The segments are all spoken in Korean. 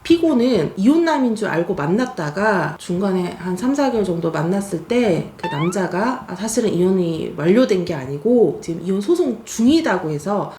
피고는 이혼남인 줄 알고 만났다가 중간에 한 3-4개월 정도 만났을 때 그 남자가 사실은 이혼이 완료된 게 아니고 지금 이혼 소송 중이다고 해서.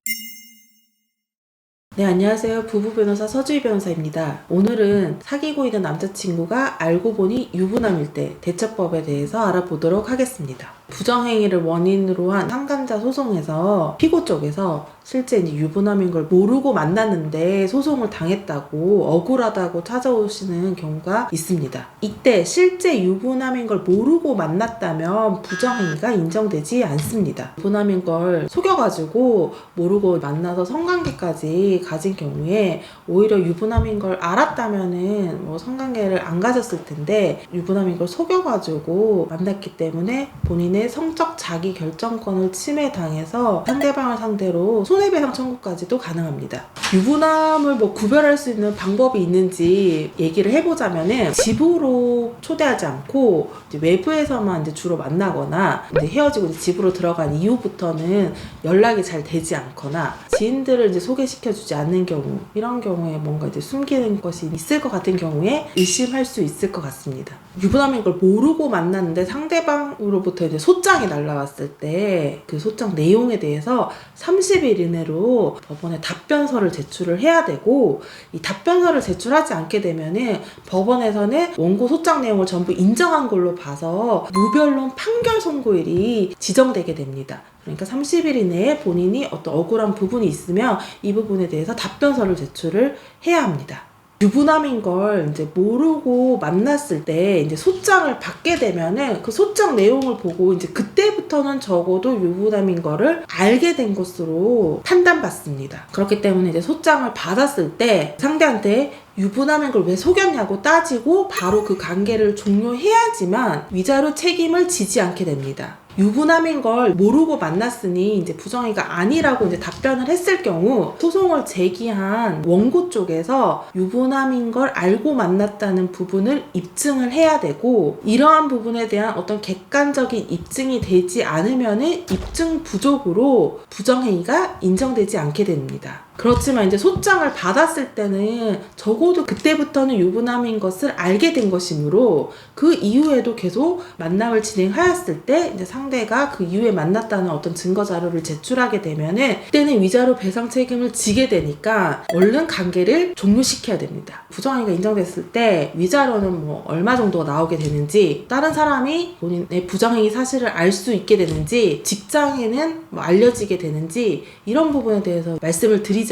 네, 안녕하세요. 부부 변호사 서주희 변호사입니다. 오늘은 사귀고 있는 남자친구가 알고 보니 유부남일 때 대처법에 대해서 알아보도록 하겠습니다. 부정행위를 원인으로 한 상간자 소송에서 피고 쪽에서 실제 이제 유부남인 걸 모르고 만났는데 소송을 당했다고 억울하다고 찾아오시는 경우가 있습니다. 이때 실제 유부남인 걸 모르고 만났다면 부정행위가 인정되지 않습니다. 유부남인 걸 속여가지고 모르고 만나서 성관계까지 가진 경우에 오히려 유부남인 걸 알았다면은 성관계를 안 가졌을 텐데 유부남인 걸 속여가지고 만났기 때문에 본인의 성적 자기 결정권을 침해당해서 상대방을 상대로 손해배상 청구까지도 가능합니다. 유부남을 구별할 수 있는 방법이 있는지 얘기를 해보자면은 집으로 초대하지 않고 이제 외부에서만 이제 주로 만나거나 이제 헤어지고 이제 집으로 들어간 이후부터는 연락이 잘 되지 않거나 지인들을 이제 소개시켜주지 않는 경우, 이런 경우에 뭔가 이제 숨기는 것이 있을 것 같은 경우에 의심할 수 있을 것 같습니다. 유부남인 걸 모르고 만났는데 상대방으로부터 이제 소장이 날라왔을 때 그 소장 내용에 대해서 30일 이내로 법원에 답변서를 제출을 해야 되고, 이 답변서를 제출하지 않게 되면은 법원에서는 원고 소장 내용을 전부 인정한 걸로 봐서 무변론 판결 선고일이 지정되게 됩니다. 그러니까 30일 이내에 본인이 어떤 억울한 부분이 있으면 이 부분에 대해서 답변서를 제출을 해야 합니다. 유부남인 걸 이제 모르고 만났을 때 이제 소장을 받게 되면은 그 소장 내용을 보고 이제 그때부터는 적어도 유부남인 거를 알게 된 것으로 판단받습니다. 그렇기 때문에 이제 소장을 받았을 때 상대한테 유부남인 걸 왜 속였냐고 따지고 바로 그 관계를 종료해야지만 위자료 책임을 지지 않게 됩니다. 유부남인 걸 모르고 만났으니 이제 부정행위가 아니라고 이제 답변을 했을 경우 소송을 제기한 원고 쪽에서 유부남인 걸 알고 만났다는 부분을 입증을 해야 되고, 이러한 부분에 대한 어떤 객관적인 입증이 되지 않으면은 입증 부족으로 부정행위가 인정되지 않게 됩니다. 그렇지만 이제 소장을 받았을 때는 적어도 그때부터는 유부남인 것을 알게 된 것이므로 그 이후에도 계속 만남을 진행하였을 때 이제 상대가 그 이후에 만났다는 어떤 증거 자료를 제출하게 되면은 그때는 위자료 배상 책임을 지게 되니까 얼른 관계를 종료시켜야 됩니다. 부정행위가 인정됐을 때 위자료는 얼마 정도가 나오게 되는지, 다른 사람이 본인의 부정행위 사실을 알 수 있게 되는지, 직장에는 알려지게 되는지, 이런 부분에 대해서 말씀을 드리자면,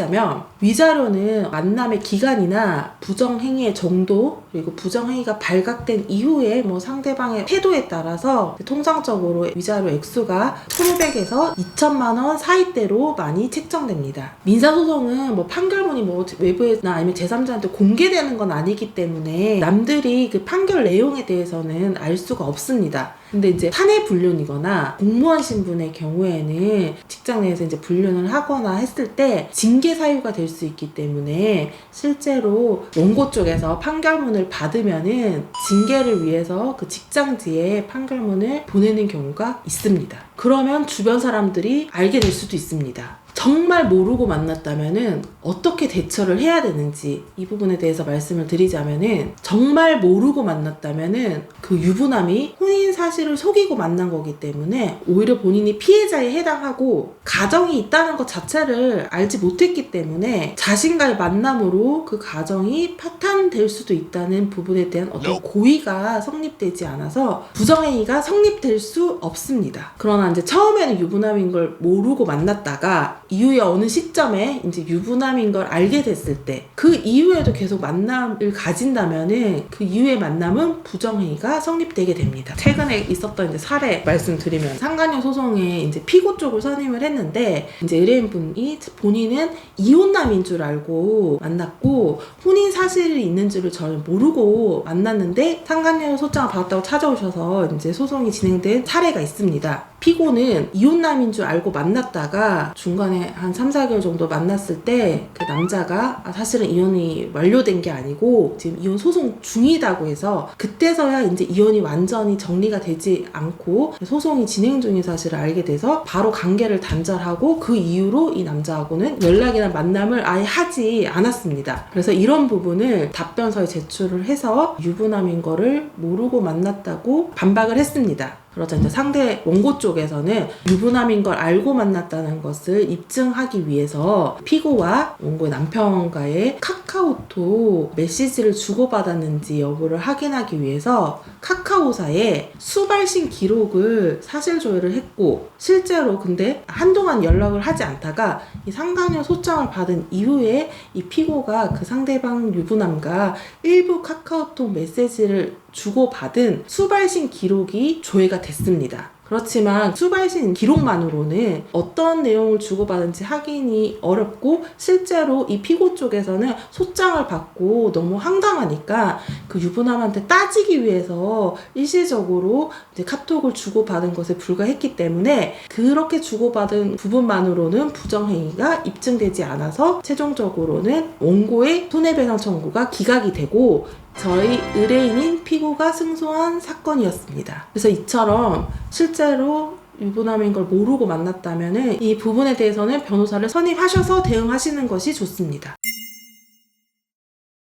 위자료는 만남의 기간이나 부정행위의 정도, 그리고 부정행위가 발각된 이후에 상대방의 태도에 따라서 통상적으로 위자료 액수가 1,500에서 2,000만 원 사이대로 많이 책정됩니다. 민사소송은 판결문이 외부나 아니면 제3자한테 공개되는 건 아니기 때문에 남들이 그 판결 내용에 대해서는 알 수가 없습니다. 근데 이제 사내 불륜이거나 공무원 신분의 경우에는 직장 내에서 이제 불륜을 하거나 했을 때 징계 사유가 될 수 있기 때문에 실제로 원고 쪽에서 판결문을 받으면은 징계를 위해서 그 직장지에 판결문을 보내는 경우가 있습니다. 그러면 주변 사람들이 알게 될 수도 있습니다. 정말 모르고 만났다면은 어떻게 대처를 해야 되는지 이 부분에 대해서 말씀을 드리자면은, 정말 모르고 만났다면은 그 유부남이 혼인 사실을 속이고 만난 거기 때문에 오히려 본인이 피해자에 해당하고 가정이 있다는 것 자체를 알지 못했기 때문에 자신과의 만남으로 그 가정이 파탄될 수도 있다는 부분에 대한 어떤 고의가 성립되지 않아서 부정행위가 성립될 수 없습니다. 그러나 이제 처음에는 유부남인 걸 모르고 만났다가 이후에 어느 시점에 이제 유부남인 걸 알게 됐을 때 그 이후에도 계속 만남을 가진다면은 그 이후의 만남은 부정행위가 성립되게 됩니다. 최근에 있었던 이제 사례 말씀드리면, 상간녀 소송에 이제 피고 쪽을 선임을 했는데 이제 의뢰인분이 본인은 이혼남인 줄 알고 만났고 혼인 사실이 있는 줄을 전혀 모르고 만났는데 상간녀 소장을 받았다고 찾아오셔서 이제 소송이 진행된 사례가 있습니다. 피고는 이혼남인 줄 알고 만났다가 중간에 한 3, 4개월 정도 만났을 때 그 남자가 사실은 이혼이 완료된 게 아니고 지금 이혼 소송 중이다고 해서 그때서야 이제 이혼이 완전히 정리가 되지 않고 소송이 진행 중인 사실을 알게 돼서 바로 관계를 단절하고 그 이후로 이 남자하고는 연락이나 만남을 아예 하지 않았습니다. 그래서 이런 부분을 답변서에 제출을 해서 유부남인 거를 모르고 만났다고 반박을 했습니다. 그러자 이제 상대 원고 쪽에서는 유부남인 걸 알고 만났다는 것을 입증하기 위해서 피고와 원고의 남편과의 카카오톡 메시지를 주고받았는지 여부를 확인하기 위해서 카카오사에 수발신 기록을 사실 조회를 했고, 실제로 근데 한동안 연락을 하지 않다가 이 상간녀 소장을 받은 이후에 이 피고가 그 상대방 유부남과 일부 카카오톡 메시지를 주고받은 수발신 기록이 조회가 됐습니다. 그렇지만 수발신 기록만으로는 어떤 내용을 주고받은지 확인이 어렵고, 실제로 이 피고 쪽에서는 소장을 받고 너무 황당하니까 그 유부남한테 따지기 위해서 일시적으로 이제 카톡을 주고받은 것에 불과했기 때문에 그렇게 주고받은 부분만으로는 부정행위가 입증되지 않아서 최종적으로는 원고의 손해배상 청구가 기각이 되고 저희 의뢰인인 피고가 승소한 사건이었습니다. 그래서 이처럼 실제로 유부남인 걸 모르고 만났다면 이 부분에 대해서는 변호사를 선임하셔서 대응하시는 것이 좋습니다.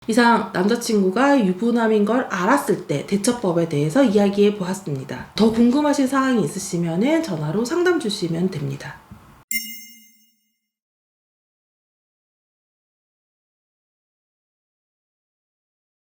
이상 남자친구가 유부남인 걸 알았을 때 대처법에 대해서 이야기해 보았습니다. 더 궁금하신 사항이 있으시면 전화로 상담 주시면 됩니다.